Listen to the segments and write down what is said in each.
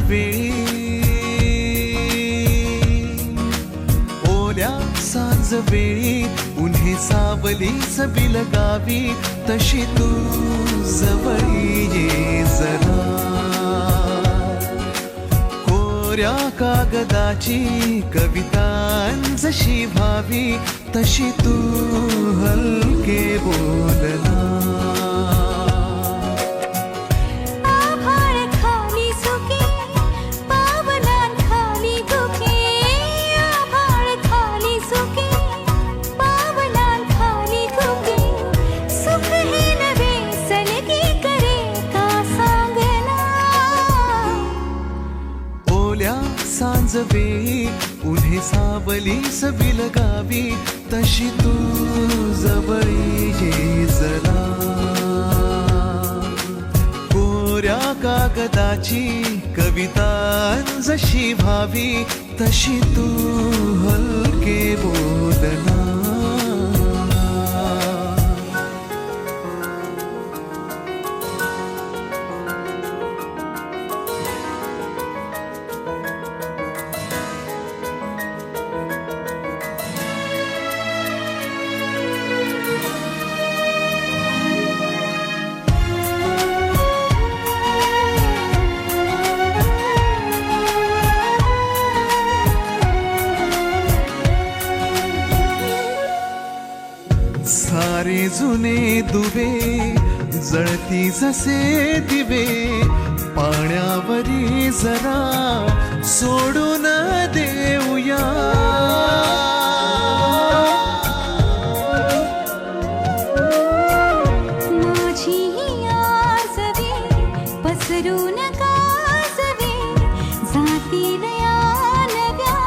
वेळी, ओल्या सांज वेळी उन्हे सावलीच बिलगावी, तशी तू जवळी ये जरा. कोऱ्या कागदाची कविता जशी व्हावी, तशी तू हलके बोलना. सांज वेळी उन्हे सावलीस बिलगावी, तशी तू जवळी ये जरा. कोऱ्या कागदाची कविता जशी व्हावी, तशी तू हलके बोलना. सारे जुने दुवे जळती जसे दिवे, पाण्यावरी जरा सोडून देऊया. माझी आसवे पसरून कासवे, जातील या नव्या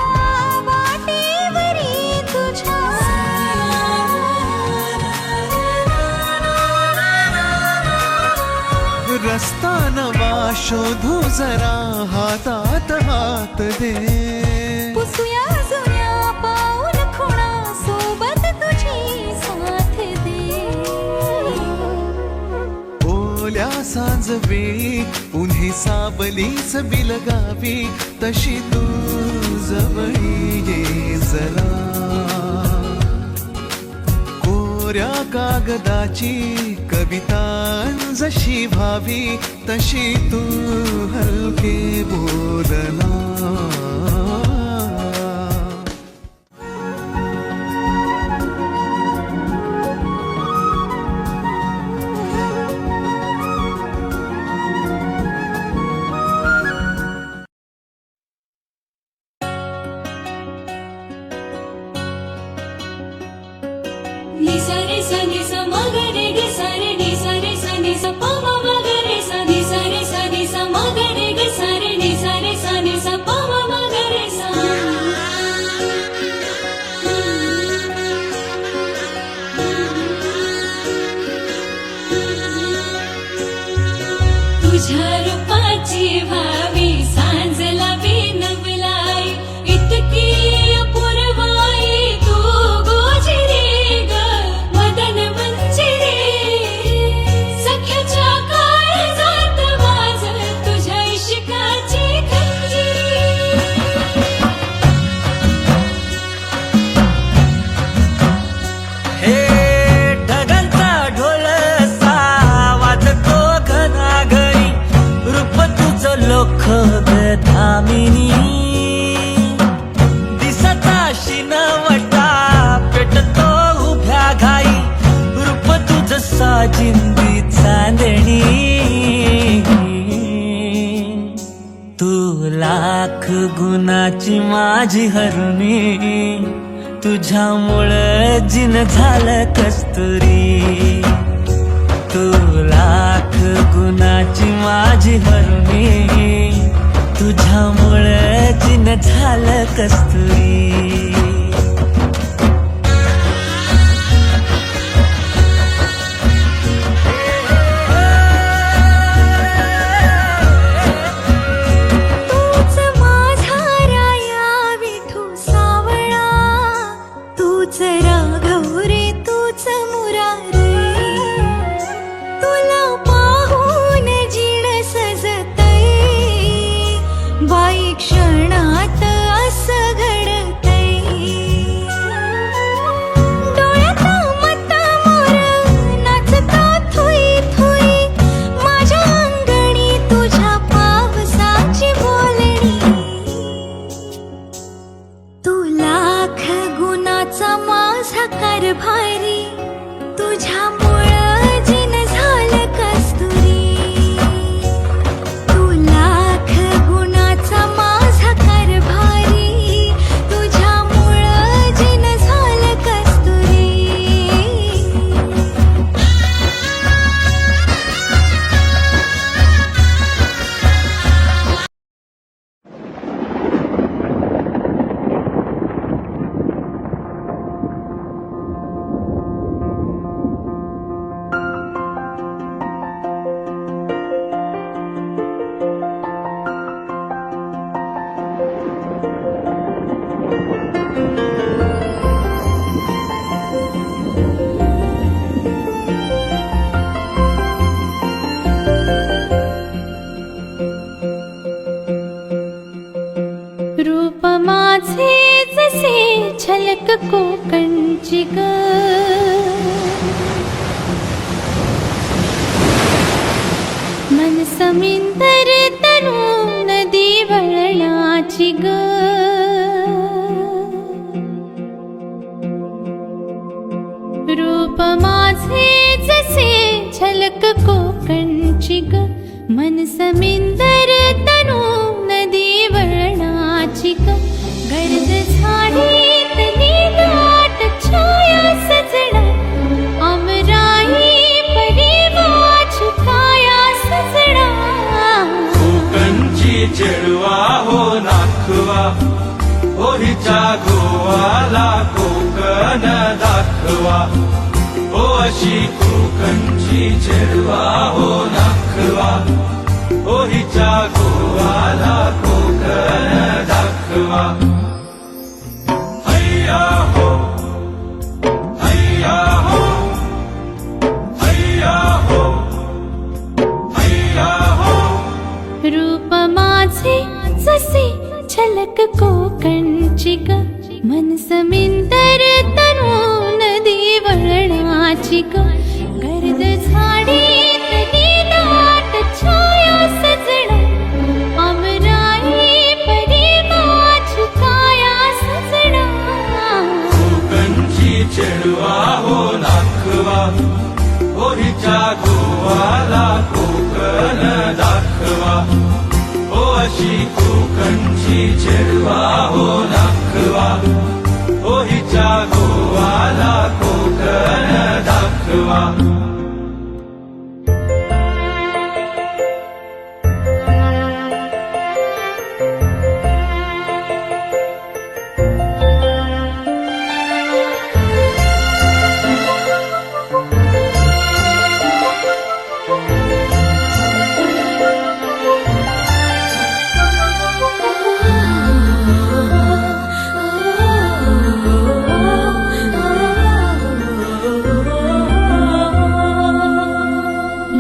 वाटेवरी तुझ्या. रस्ता नवा शोधू जरा, हातात हात दे. पुसूया जुन्या पाऊल खुणा, सोबत तुझी साथ दे. ओल्या सांज वेळी उन्हे सावलीच बिलगावी, तशी तू जवळी ये जरा. कोऱ्या कागदाची कविता जशी व्हावी, तशी तू हलके बोलना. नि सा रे सा नि सा म ग रे ग सा रे नि सा रे सा नि सा प म म ग रे सा नि सा रे सा नि सा म ग रे ग सा रे नि सा रे सा नि सा प म म ग रे सा. तुझ्या रूपाची व्हावी सांजला बिनवलाई, इतकी अपूर्वाई तू गोजिरी ग मदन मंजिरी. सख्याच्या काळजात वाजल तुझ्या इश्काची खंजिरी. हे ढगांचा ढोल वाजतो घनाघरी, रूप तुझं लोख धामिनी. दिसता शिनवटा पेटतो उभ्या घाई, रूप तुझं साजिंदी चांदणी. तू लाख गुणाची माझी हरुणी, तुझ्यामुळं जिन झालं कस्तुरी. तू लाख गुणाची माझी हरुणी, तुझ्यामुळं जिन झालं कस्तुरी. तूच माझा राया विठू सावळा, तूच राघव रे तूच मुरारी. तुला पाहून जीण सजतय, तू लाख गुणाचा माझा कारभारी, तुझ्यामुळं जिन झालं कस्तुरी. तू लाख गुणाचा माझा कारभारी, तुझ्यामुळं जिन झालं कस्तुरी. रूप माझे जसे झलक कोकणची ग, मन समिंदर तनु नदी वळणाची ग. रूप माझे जसे झलक कोकणची ग, मन समिंदर तनु नदी वळणाची ग. गर्द झाडीतली दाट छाया सजणा, अमराई परी माझी काया सजणा. कोकणची चेडवा हो नाखवा, हो हिच्या गोवाला कोकण दाखवा. हो अशी कोकणची चेडवा हो नाखवा, हो हिच्या गोवाला कोकण दाखवा. हैया हो, हैया हो, हैया हो, हैया हो. रूप माझे जसे झलक कोकणची ग, मन समिंदर तनु नदी वळणाची ग. गर्द झाडीतली दाट छाया सजणा, अमराई परी माझी काया सजणा. कोकणची चेडवा हो नाखवा, हो हिच्या गोवाला कोकण दाखवा. हो अशी कोकणची चेडवा हो नाखवा, हो हिच्या गोवाला कोकण दाखवा.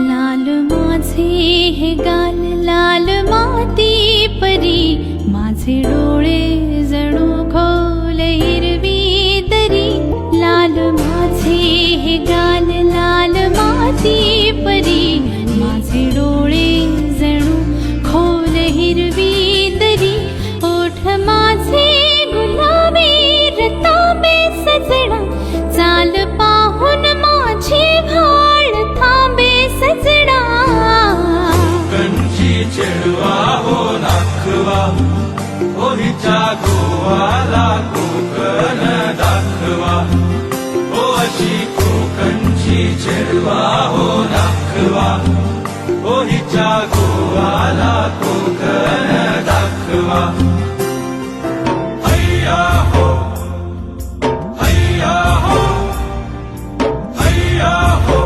लाल माझे हे गाल लाल माती परी, माझे डोळे जणू खोल हिरवी दरी. लाल माझे हे गाल लाल माती परी, माझे डोळे जणू खोल हिरवी दरी. ओठ माझे गुलाबी रतांबे सजणा, चाल पाहून माझी भाळ थांबे सजणा. कोकणची चेडवा हो नाखवा, हो हिच्या गोवाला कोकण दाखवा. हो अशी कोकणची चेडवा हो नाखवा, हो हिच्या गोवाला कोकण दाखवा. हैया हो, हैया हो, हैया हो,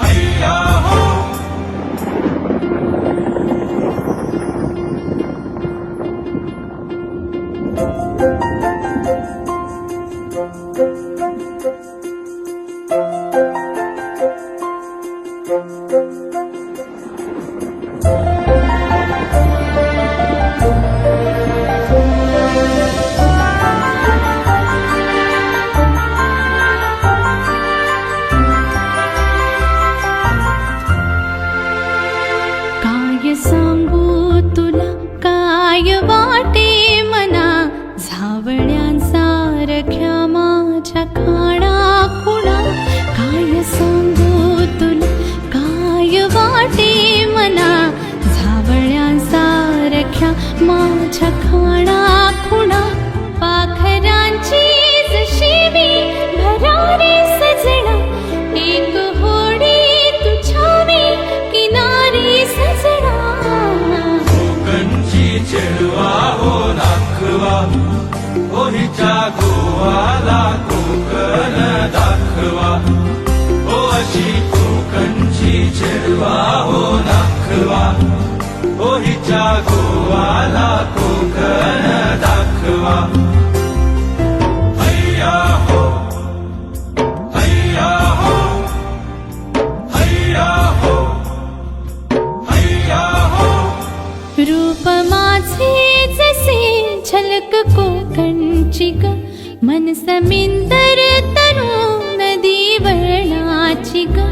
हैया हो. काय सांगू तुला काय वाटे मना, ओ हिच्या गोवाला कोकण दाखवा ओ अशी कोकणची चेडवा हो दाखवा ओ हिच्या गोवाला कोकण दाखवा हैया हो हैया हो हैया हो हैया हो रूप माझे जसे झलक कोकणची ग मन समिंदर तनु नदी वर्णाची ग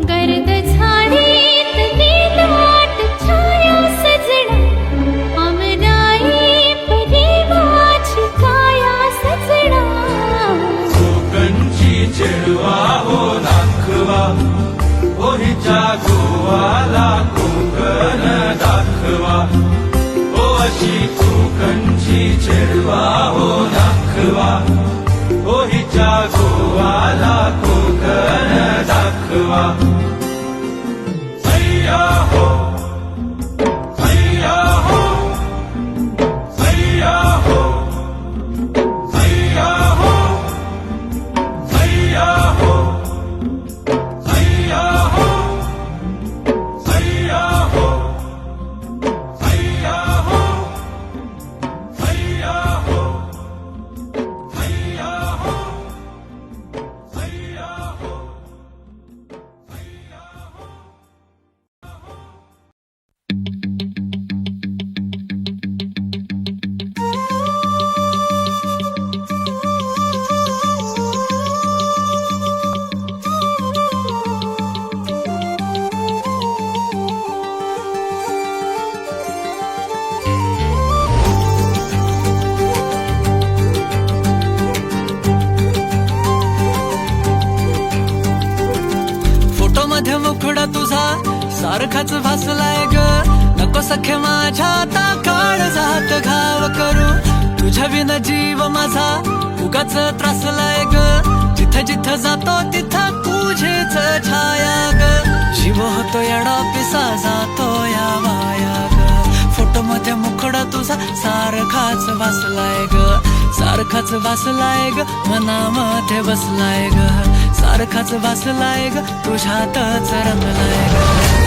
गर्द झाडीत नीलाट छाया सजणा अमराई परी माझी काया सजणा कोकणची चेडवा हो दाखवा ओ हिच्या गोवाला कोकण दाखवा ओ अशी कोकणची चेडवा हो दाखवा ओ हिच्या गोवाला कोकण दाखवा हैया हो हैया हो हैया हो हैया हो हैया हो हैया हो हैया हो हैया हो हैया हो हैया हो हैया हो फोटो मध्ये मुखडा तुझा सारखाच भासलाय ग नको सखे माझ्या आता काळ जात घाव करू तुझ्या विना जीव माझा उगाच त्रासलाय ग जिथं जिथं जातो तिथं तुझेच छाया ग जीव होतो येडा पिसा जातो या वाया ग फोटो मध्ये मुखडा तुझा सारखाच भासलाय ग सारखाच भासलाय ग मनामध्ये बसलाय ग सारखाच भासलाय ग तुझ्यातच रंगलाय ग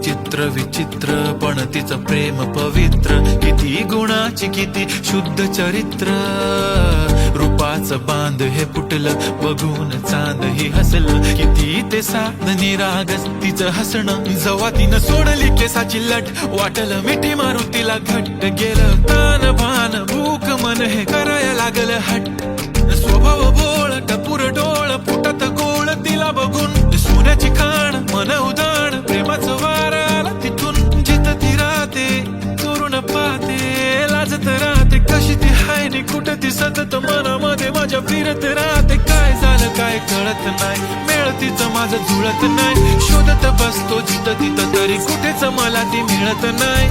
चित्र विचित्र पण तिचं प्रेम पवित्र किती गुणाची किती शुद्ध चरित्र रूपाचं बांध हे फुटलं बघून चांद ही हसलं किती ते साध निरागस तिचं हसणं जवा तिनं सोडली केसाची लट वाटलं मिठी मारू तिला घट्ट गेलं तान भान भूक मन हे करायला लागलं हट्ट स्वभाव बोळ टपूर डोळ फुटत गोळ तिला बघून सोन्याची खाण मन उदाण प्रेमाचं वार आला तिथून जिथं ती राहते करून पाहते लाजत राहते कशी ती हाय नि कुठं ती सतत मनामध्ये माझ्या फिरत राहते काय झालं काय कळत नाही मेळ तिचं माझं जुळत नाही शोधत बसतो जिथं तिथं तरी कुठेच मला ती मिळत नाही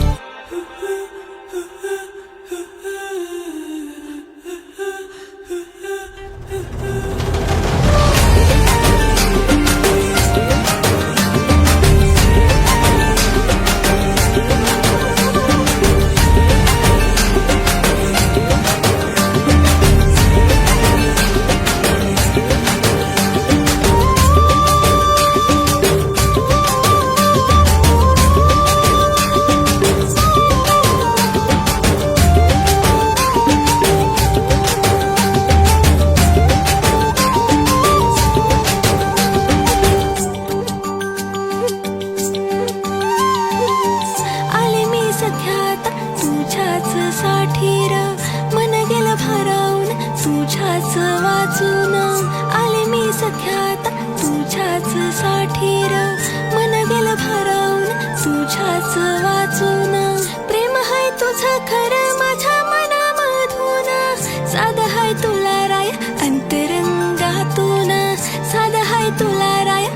वाचून आले मी सख्यात तुझ्याच साठीर मन गेलं भारावून तुझ्याच वाचून प्रेम हाय तुझं खरं माझ्या मनामधून साधं हाय तुला राय अंतरंगातून साधं हाय तुला राय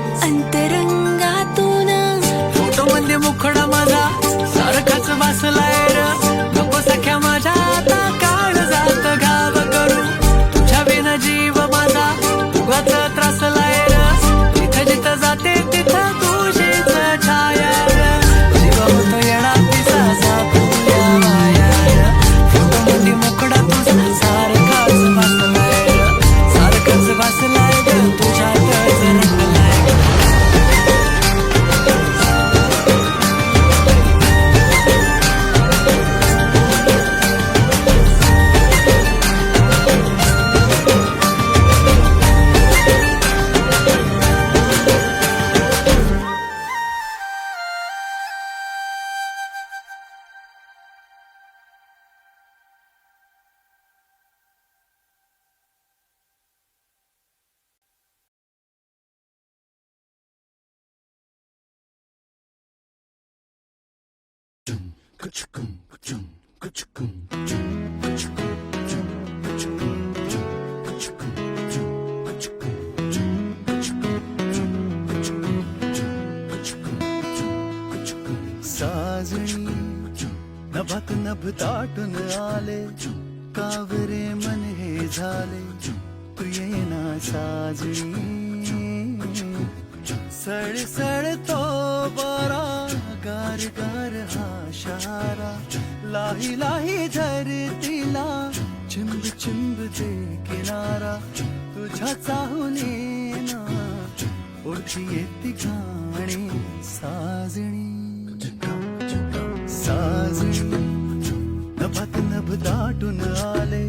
साजणी नभात नभ दाटून आले कावरे मन हे झाले तू येना साजणी सळसळ तो बारा गार गार हा शारा लाही लाही धरतीला चिंब चिंब दे किनारा तुझ्या चाहुलीना ओळखी येती गाणी साजणी साजणी नभात नभ दाटून आले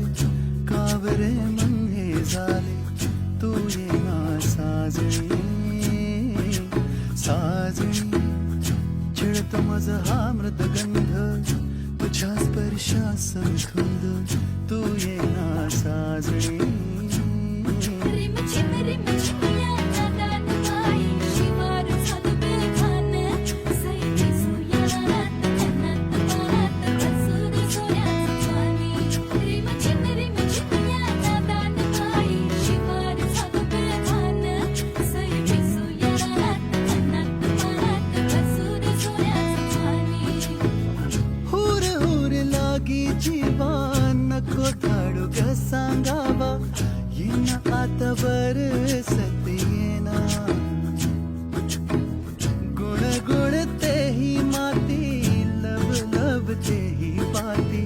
कावरे मन हे झाले तू येना साजणी साजणी चिळतो माझा हा मृतगंध तुझ्या स्पर्शासन धुंद तू येना साजणी रिम झिम या नादान बाई शिवार झालं बेभान सैली सुयारात कन्नात पारात बसून सोन्याचं पाणी रिम झिम या नादान बाई शिवार झालं बेभान सैली सुयारात कन्नात पारात बसून सोन्याचं पाणी हुर हुर लागी जीवान नको धाडू ग सांगावा येना आता बरसत येना गुण गुण तेही माती लब लब तेही पाती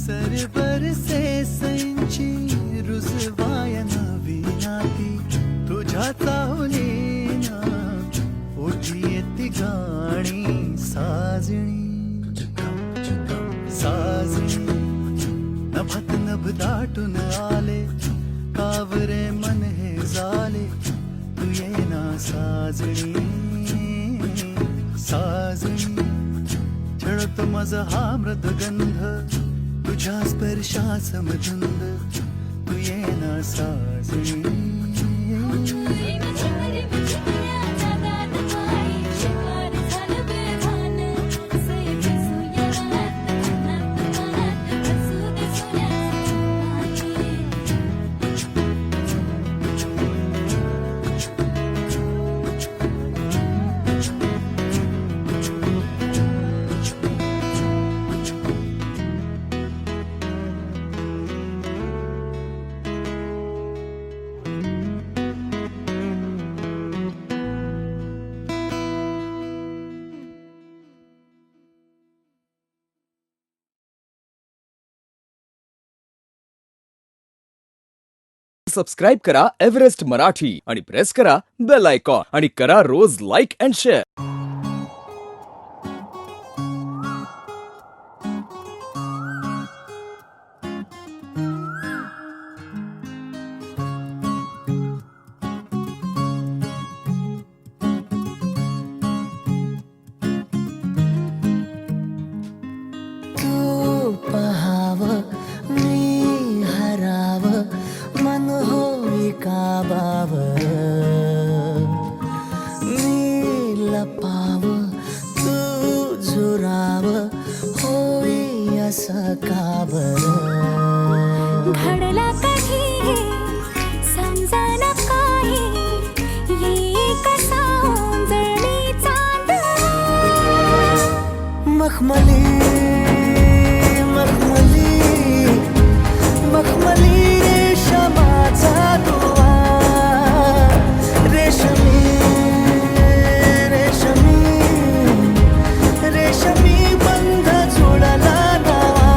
सर बरसे सैंची रुसवाया नवी नाती तुझ्या चाहुलीना ओठी येती गाणी साजणी साजणी नभात नभ दाटून आले कावरे मन हे झाले तू येना साजणी साजणी छळतो माझा हा मृतगंध तुझ्या स्पर्शास मधुंद तू येना साजणी रिम झिम या नादान बाई शिवार झालं बेभान सैली सुयारात कन्नात पारात बसून सोन्याचं पाणी सबस्क्राईब करा एव्हरेस्ट मराठी आणि प्रेस करा बेल आयकॉन आणि करा रोज लाईक अँड शेअर. तू पहाव मी हराव मन होई काबाव मी लपाव तू झुराव होई असं का बरं घडला कधी समजना काही ये कसा ओंजळली चांद मखमली मखमली मखमली रेशमाचा दुवा रेशमी रेशमी रेशमी बंध जुळला नवा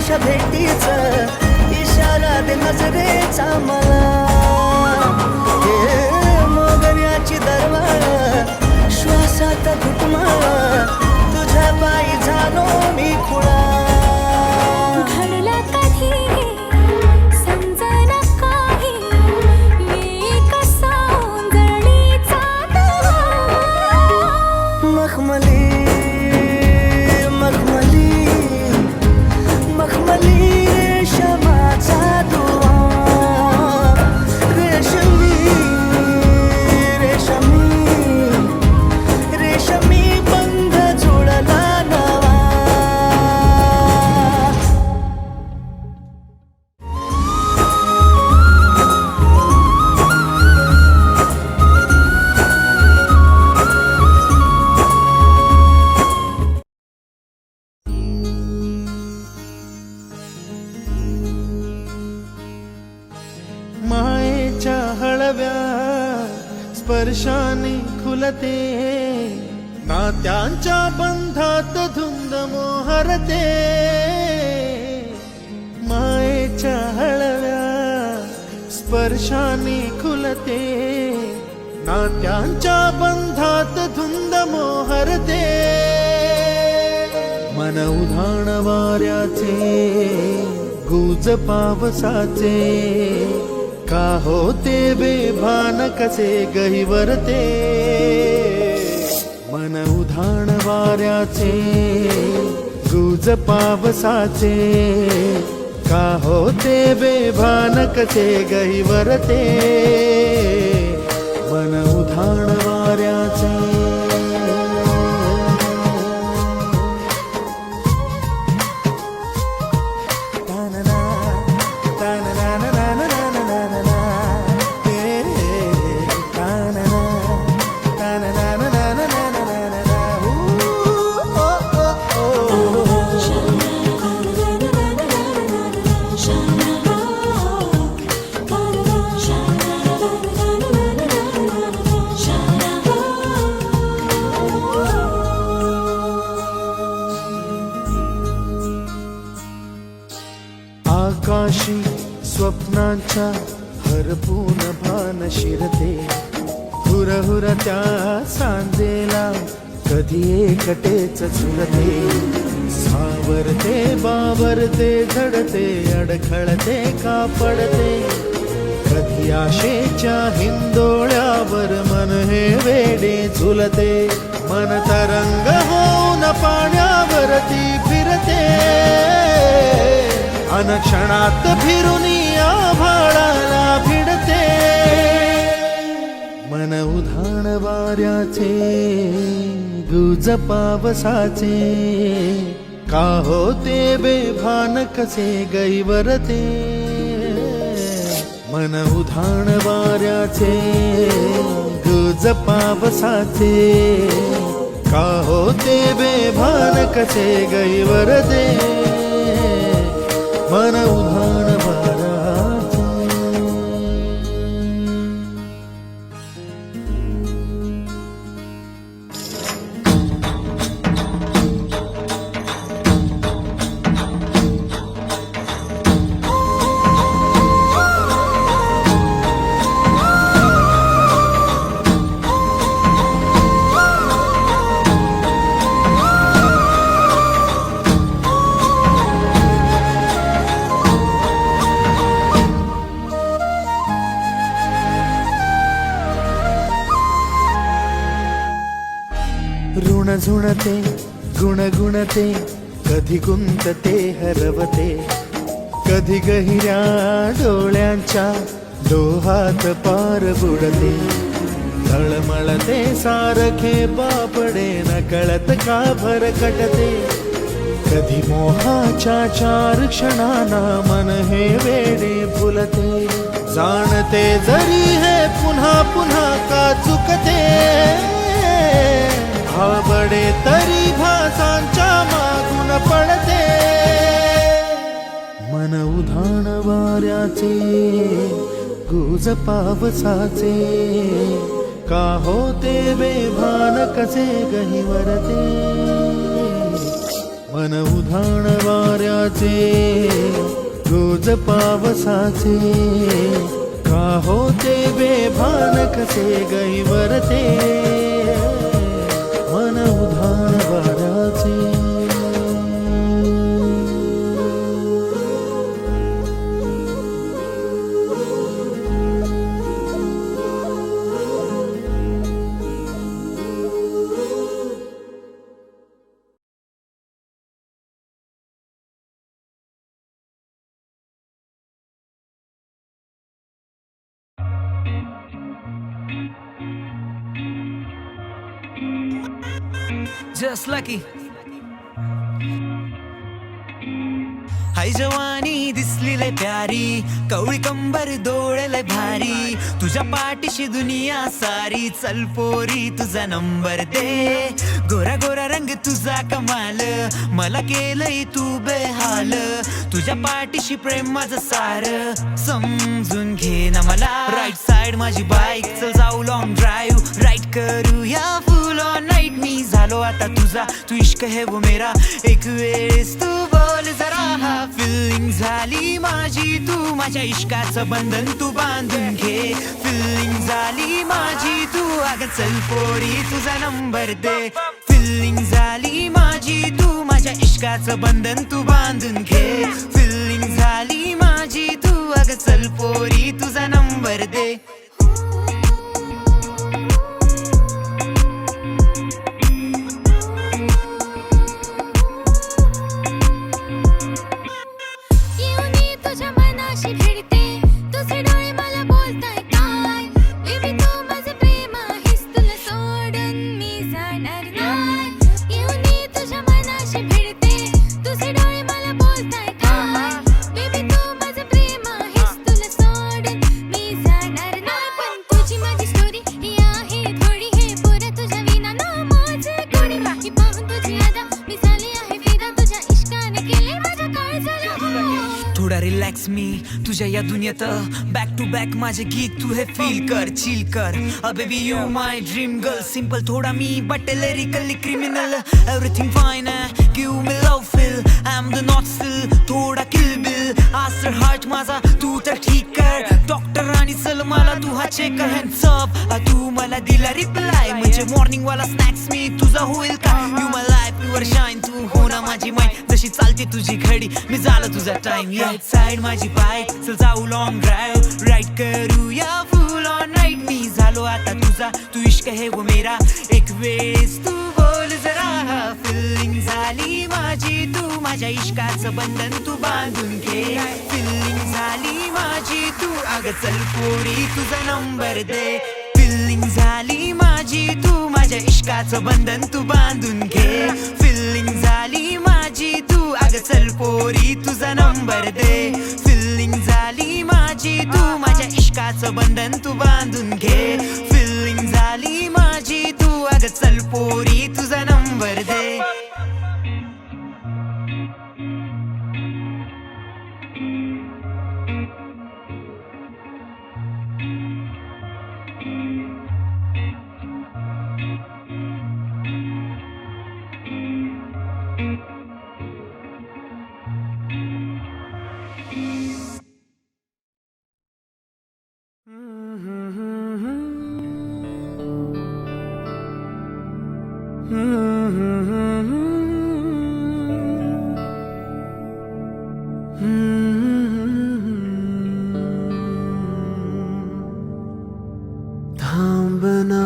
आयुष्य भेटीच इशारा दे नजरेचा मला हे मोगऱ्याची दरवाळ श्वासात घुटमाळ तुझ्या पायी झालो मी खुळा घडला कधी समजना काही एक सौंदर्याचा मखमली मखमली मखमली रेशमाचा दुवा रेशमी रेशमी रेशमी बंध जुळला नवा मायेच्या हळव्या स्पर्शाने खुलते नात्यांच्या बंधात धुंद मोहरते मायेच्या हळव्या स्पर्शाने खुलते नात्यांच्या बंधात धुंद मोहरते मन उधाण वाऱ्याचे गुज पावसाचे का होते बेभान कसे गहिवरते मन उधाण वाऱ्याचे गुज पावसाचे का होते बेभान कसे गहिवरते मन उधाण वाऱ्याचे आकाशी स्वप्नांच्या हरपून भान शिरते हुरहुर त्या सांजेला कधी एकटेच झुरते सावरते बावरते झडते अडखळते का पडते कधी आशेच्या हिंदोळ्यावर मन हे वेडे झुलते मन तरंग होऊन पाण्यावरती फिरते अनक्षणात फिरून आभाळाला भिडते मन उधाण वाऱ्याचे गुज पावसाचे का होते बेभान कसे गैवरते मन उधाण वाऱ्याचे गुज पावसाचे का होते बेभान कसे गैवरते मन उधाण वाऱ्याचे ऋण झुणते गुणगुणते कधी गुंतते हरवते कधी गहिऱ्या डोळ्यांच्या डोहात पार बुडते तळमळते सारखे बापडे नकळत का भरकटते कधी मोहाच्या चार क्षणांना मन हे वेडे फुलते जाणते जरी हे पुन्हा पुन्हा का चुकते आवडे तरी भासांच्या मागून पडते मन उधाण वाऱ्याचे गुज पावसाचे का होते बेभान कसे गहिवरते मन उधाण वाऱ्याचे रोज पावसाचे का होते बेभान कसे गैवरते मन उधाण वाऱ्याचे Just lucky. हाय जवानी दिसली लय प्यारी कवळी कंबर डोळे भारी तुझ्या पाठीशी दुनिया सारी चल पोरी तुझा नंबर दे गोरा गोरा रंग तुझा कमाल मला केलंय तू बेहाल तुझ्या पाठीशी प्रेम माझं सार समजून घे ना मला राईट साइड माझी बाईक चल जाऊ लॉंग ड्राईव्ह राईट करूया फुल ऑन नाईट मी झालो आता तुझा तू इश्क है वो मेरा एक वेळेस तू बोल जरा फिलिंग झाली माझी तू माझ्या इश्काचं बंधन तू बांधून घे फिलिंग झाली माझी तू अगं चल पोरी तुझा नंबर दे फिलिंग झाली माझी तू माझ्या इश्काचं बंधन तू बांधून घे फिलिंग झाली माझी तू अगं चल पोरी तुझा नंबर दे थोडा रिलॅक्स मी तुझ्या या दुनियेत बॅक टू बॅक माझे गीत तू हे फील कर चिल कर a baby you my dream girl simple थोडा मी but lyrically criminal everything fine give me love feel I am the not still थोडा किल बिल आसर हार्ट माझा तू तर ठीक कर डॉक्टर आणि चल मला तू हा चेक कर हँड्स अप तू मला दिला रिप्लाय म्हणजे मॉर्निंग वाला स्नॅक्स मी तुझा होईल का you my life your shine तू हो ना माझी माय जशी चालते तुझी घडी मी झालं तुझा टाइम राईट साइड माझी बाईक चल जाऊ लॉंग ड्राईव्ह राईट करूया फुल ऑन नाईट मी झालो आता तुझा तू इश्क है वो मेरा एक वेळेस तू बोल जरा फिलिंग झाली माझी तू माझ्या इश्काचं बंधन तू बांधून घे फिलिंग झाली माझी तू अगं चल पोरी तुझा नंबर दे फिलिंग झाली माझी तू माझ्या इश्काचं बंधन तू बांधून घे फिलिंग झाली माझी तू अगं चल पोरी तुझा नंबर दे फिलिंग झाली माझी तू माझ्या इश्काचं बंधन तू बांधून घे फिलिंग झाली माझी तू अगं चल पोरी तुझा नंबर दे थांबना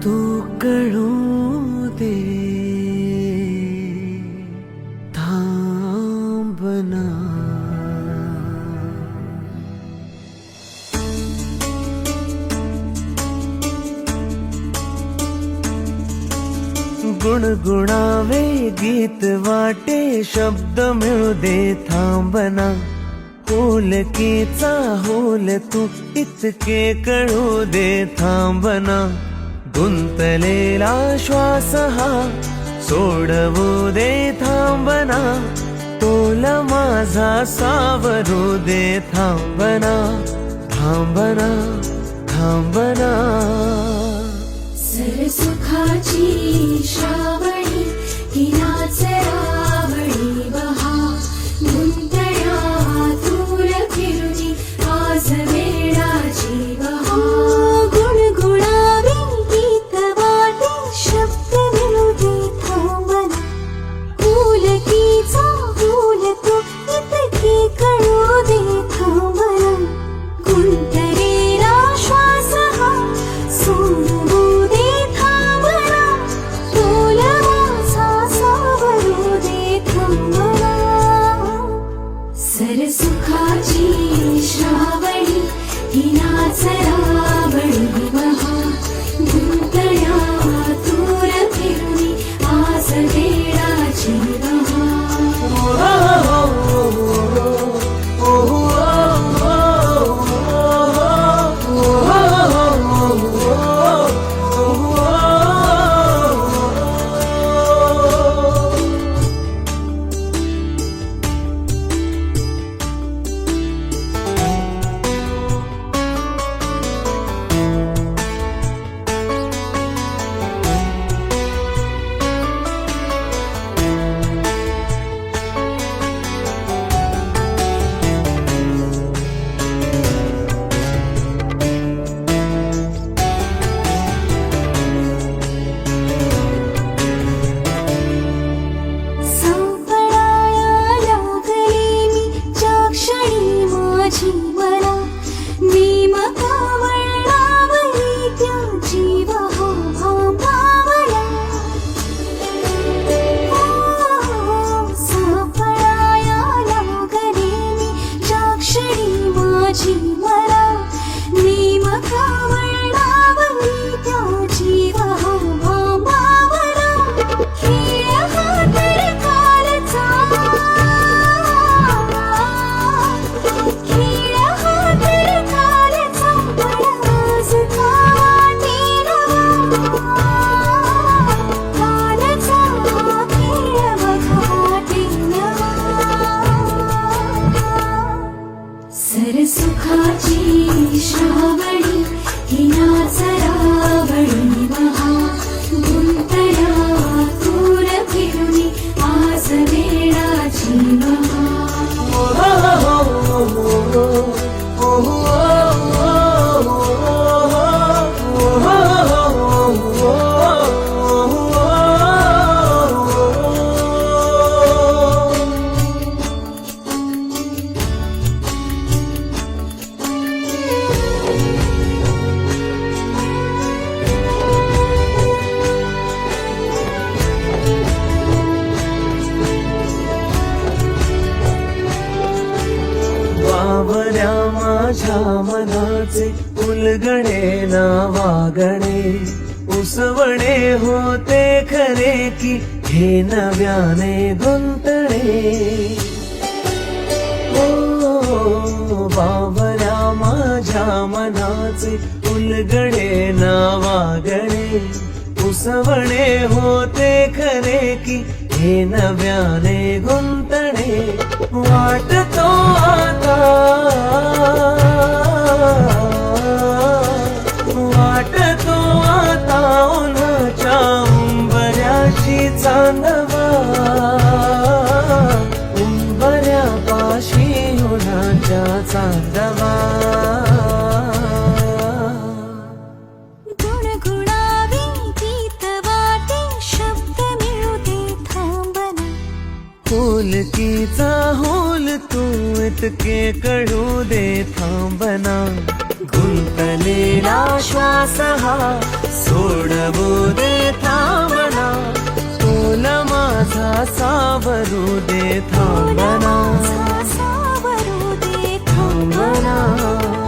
तू कळू दे थांबना गुणगुणावे गीत वाटे शब्द मिळू दे थांबना होलकीचा होल तू इतके कळू दे थांबना गुंतलेला श्वास हा सोडवू दे थांबना तोल माझा सावरू दे थांबना थांबना थांबना सरसुखाची श्रावणी हिनाच रावणी बहा गुंतया दूर फिरुनी आज वेळाची बहा गुणगुणावी गीत वाटे शब्द मिळू दे थांबना फुलकीचा फुल तो इतकी कळू दे थांबना गुंतलेला श्वास हा सोडू दे थांबना तोला माझा सावरू दे थांबना सरसुखाची श्रावणी हिनाच रावणी बहा गुंतया दूर फिरुनी आज वेळाची बहा सरसुखाची श्रावणी हिनाच रावणी बहा गुंतया दूर फिरुनी आज वेळाची बहा बावऱ्या माझ्या मनाचे उलगडे ना वागणे उसवणे होते खरे की हे नव्याने गुंतणे ओ बावऱ्या माझ्या मनाचे उलगडे ना वागणे उसवणे होते खरे की हे नव्याने गुंतणे वाटतो आता वाटतो आता उन्हाच्या उंबऱ्याशी चांदवा उंबऱ्यापाशी उन्हाच्या चांदवा गुणगुणावी गीत वाटे शब्द मिळू दे थांबना फुलकीचा होल तू इतके कळू दे थांबना गुंतलेला श्वास हा सोडवू दे थांबना तोला माझा सावरू दे थांबना सावरू दे थांबना